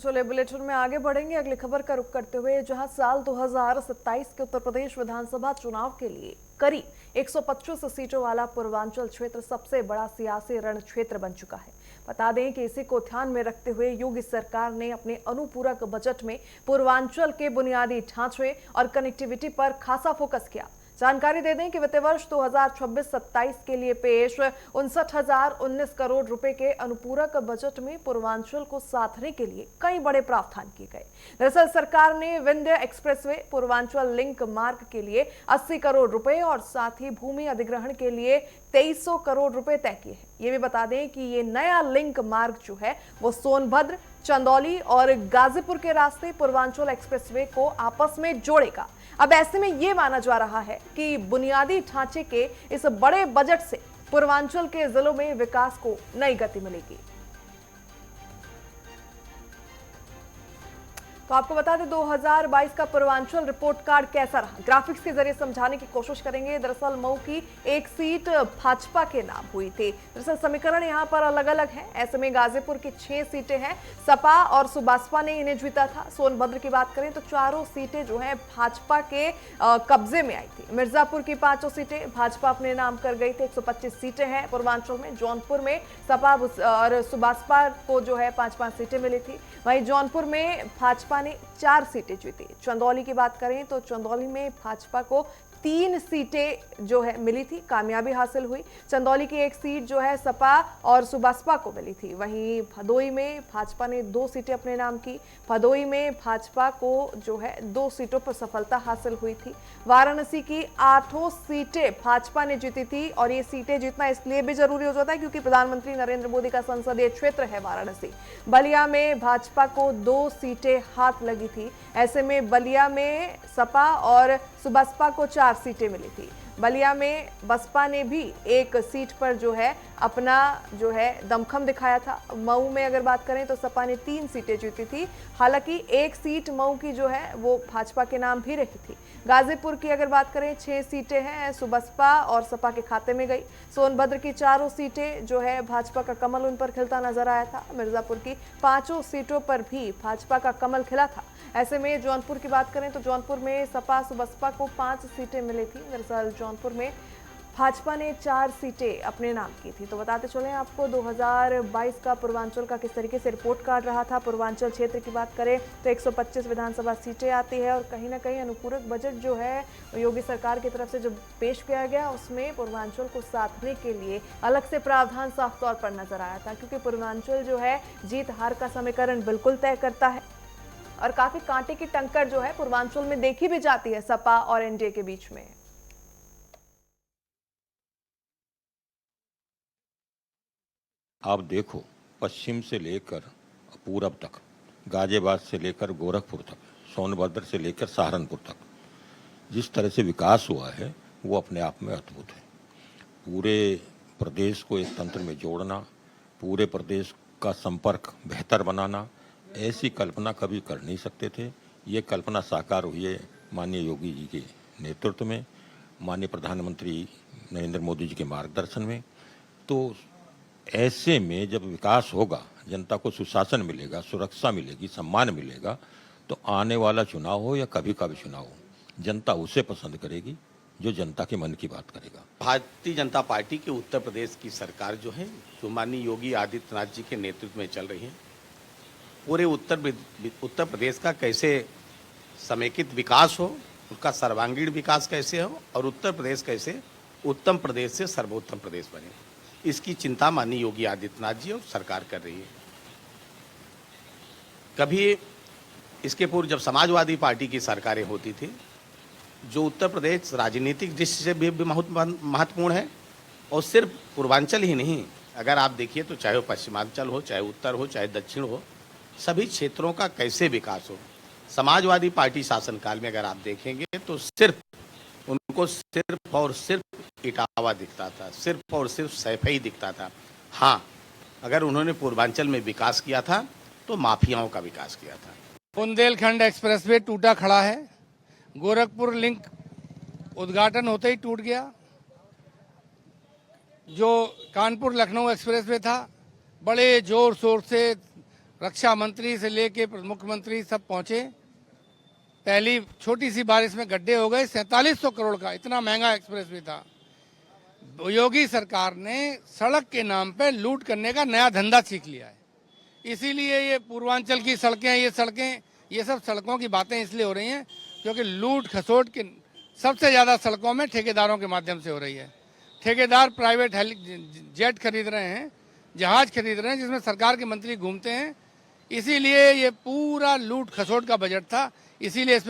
चलिए बुलेटिन में आगे बढ़ेंगे। अगली खबर का रुख करते हुए, जहां साल 2027 के उत्तर प्रदेश विधानसभा चुनाव के लिए करीब 125 सीटों वाला पूर्वांचल क्षेत्र सबसे बड़ा सियासी रण क्षेत्र बन चुका है। बता दें कि इसी को ध्यान में रखते हुए योगी सरकार ने अपने अनुपूरक बजट में पूर्वांचल के बुनियादी ढांचे और कनेक्टिविटी पर खासा फोकस किया। जानकारी दे दें कि वित्तीय वर्ष 2026-27 के लिए पेश 59,019 करोड़ रुपए के अनुपूरक बजट में पूर्वांचल को साधने के लिए कई बड़े प्रावधान किए गए। दरअसल सरकार ने विंध्य एक्सप्रेसवे पूर्वांचल लिंक मार्ग के लिए 80 करोड़ रुपए और साथ ही भूमि अधिग्रहण के लिए 2300 करोड़ रुपए तय किए हैं। ये भी बता दें कि ये नया लिंक मार्ग जो है वो सोनभद्र, चंदौली और गाजीपुर के रास्ते पूर्वांचल एक्सप्रेसवे को आपस में जोड़ेगा। अब ऐसे में यह माना जा रहा है कि बुनियादी ढांचे के इस बड़े बजट से पूर्वांचल के जिलों में विकास को नई गति मिलेगी। तो आपको बता दें 2022 का पूर्वांचल रिपोर्ट कार्ड कैसा रहा, ग्राफिक्स के जरिए समझाने की कोशिश करेंगे। दरअसल मऊ की एक सीट भाजपा के नाम हुई थी। दरअसल समीकरण यहां पर अलग अलग है। ऐसे में गाजीपुर की 6 सीटें हैं, सपा और सुबासपा ने इन्हें जीता था। सोनभद्र की बात करें तो चारों सीटें जो है भाजपा के कब्जे में आई थी। मिर्जापुर की 5 सीटें भाजपा अपने नाम कर गई थी। 125 सीटें हैं पूर्वांचल में। जौनपुर में सपा और सुबासपा को जो है 5-5 सीटें मिली थी। वहीं जौनपुर में भाजपा ने 4 सीटें जीती। चंदौली की बात करें तो चंदौली में भाजपा को 3 सीटें जो है मिली थी, कामयाबी हासिल हुई। चंदौली की 1 सीट जो है सपा और सुबासपा को मिली थी। वहीं भदोई में भाजपा ने 2 सीटें अपने नाम की। भदोई में भाजपा को जो है 2 सीटों पर सफलता हासिल हुई थी। वाराणसी की 8 सीटें भाजपा ने जीती थी और ये सीटें जीतना इसलिए भी जरूरी हो जाता है क्योंकि प्रधानमंत्री नरेंद्र मोदी का संसदीय क्षेत्र है वाराणसी। बलिया में भाजपा को 2 सीटें हाथ लगी थी। ऐसे में बलिया में सपा और सुबसपा को 4 सीटें मिली थी। बलिया में बसपा ने भी 1 सीट पर जो है अपना जो है दमखम दिखाया था। मऊ में अगर बात करें तो सपा ने 3 सीटें जीती थी। हालांकि 1 सीट मऊ की जो है वो भाजपा के नाम भी रही थी। गाजीपुर की अगर बात करें 6 सीटें हैं, सुबसपा और सपा के खाते में गई। सोनभद्र की 4 सीटें जो है भाजपा का कमल उन पर खिलता नजर आया था। मिर्जापुर की 5 सीटों पर भी भाजपा का कमल खिला था। ऐसे में जौनपुर की बात करें तो जौनपुर में सपा सुबसपा को 5 सीटें मिली थी। दरअसल जौनपुर में भाजपा ने 4 सीटें अपने नाम की थी। तो बताते चलें आपको 2022 का पूर्वांचल का किस तरीके से रिपोर्ट कार्ड रहा था। पूर्वांचल क्षेत्र की बात करें तो 125 विधानसभा सीटें आती है और कहीं ना कहीं अनुपूरक बजट जो है योगी सरकार की तरफ से जो पेश किया गया उसमें पूर्वांचल को साधने के लिए अलग से प्रावधान साफ तौर पर नजर आया था, क्योंकि पूर्वांचल जो है जीत हार का समीकरण बिल्कुल तय करता है और काफी कांटे की टक्कर जो है पूर्वांचल में देखी भी जाती है सपा और एनडीए के बीच में। आप देखो, पश्चिम से लेकर पूरब तक, गाजियाबाद से लेकर गोरखपुर तक, सोनभद्र से लेकर सहारनपुर तक जिस तरह से विकास हुआ है वो अपने आप में अद्भुत है। पूरे प्रदेश को एक तंत्र में जोड़ना, पूरे प्रदेश का संपर्क बेहतर बनाना, ऐसी कल्पना कभी कर नहीं सकते थे। ये कल्पना साकार हुई है माननीय योगी जी के नेतृत्व में, माननीय प्रधानमंत्री नरेंद्र मोदी जी के मार्गदर्शन में। तो ऐसे में जब विकास होगा, जनता को सुशासन मिलेगा, सुरक्षा मिलेगी, सम्मान मिलेगा, तो आने वाला चुनाव हो या कभी का भी चुनाव हो, जनता उसे पसंद करेगी जो जनता के मन की बात करेगा। भारतीय जनता पार्टी के उत्तर प्रदेश की सरकार जो है, जो माननीय योगी आदित्यनाथ जी के नेतृत्व में चल रही है, पूरे उत्तर प्रदेश का कैसे समेकित विकास हो, उसका सर्वांगीण विकास कैसे हो और उत्तर प्रदेश कैसे उत्तम प्रदेश से सर्वोत्तम प्रदेश बने, इसकी चिंता माननीय योगी आदित्यनाथ जी और सरकार कर रही है। कभी इसके पूर्व जब समाजवादी पार्टी की सरकारें होती थी, जो उत्तर प्रदेश राजनीतिक दृष्टि से भी बहुत महत्वपूर्ण है और सिर्फ पूर्वांचल ही नहीं, अगर आप देखिए तो चाहे वो पश्चिमांचल हो, चाहे उत्तर हो, चाहे दक्षिण हो, सभी क्षेत्रों का कैसे विकास हो। समाजवादी पार्टी शासनकाल में अगर आप देखेंगे तो उनको सिर्फ और सिर्फ इटावा दिखता था, सिर्फ और सिर्फ सैफई दिखता था। हाँ, अगर उन्होंने पूर्वांचल में विकास किया था तो माफियाओं का विकास किया था। बुंदेलखंड एक्सप्रेसवे टूटा खड़ा है। गोरखपुर लिंक उद्घाटन होते ही टूट गया। जो कानपुर लखनऊ एक्सप्रेसवे था, बड़े जोर शोर से रक्षा मंत्री से लेके मुख्यमंत्री सब पहुंचे। पहली छोटी सी बारिश में गड्ढे हो गए। 4700 करोड़ का इतना महंगा एक्सप्रेसवे था। योगी सरकार ने सड़क के नाम पे लूट करने का नया धंधा सीख लिया है। इसीलिए ये पूर्वांचल की सड़कें, ये सब सड़कों की बातें इसलिए हो रही हैं क्योंकि लूट खसोट के सबसे ज़्यादा सड़कों में ठेकेदारों के माध्यम से हो रही है। ठेकेदार प्राइवेट जेट खरीद रहे हैं, जहाज खरीद रहे हैं, जिसमें सरकार के मंत्री घूमते हैं। इसीलिए ये पूरा लूट खसोट का बजट था। इसीलिए इस पे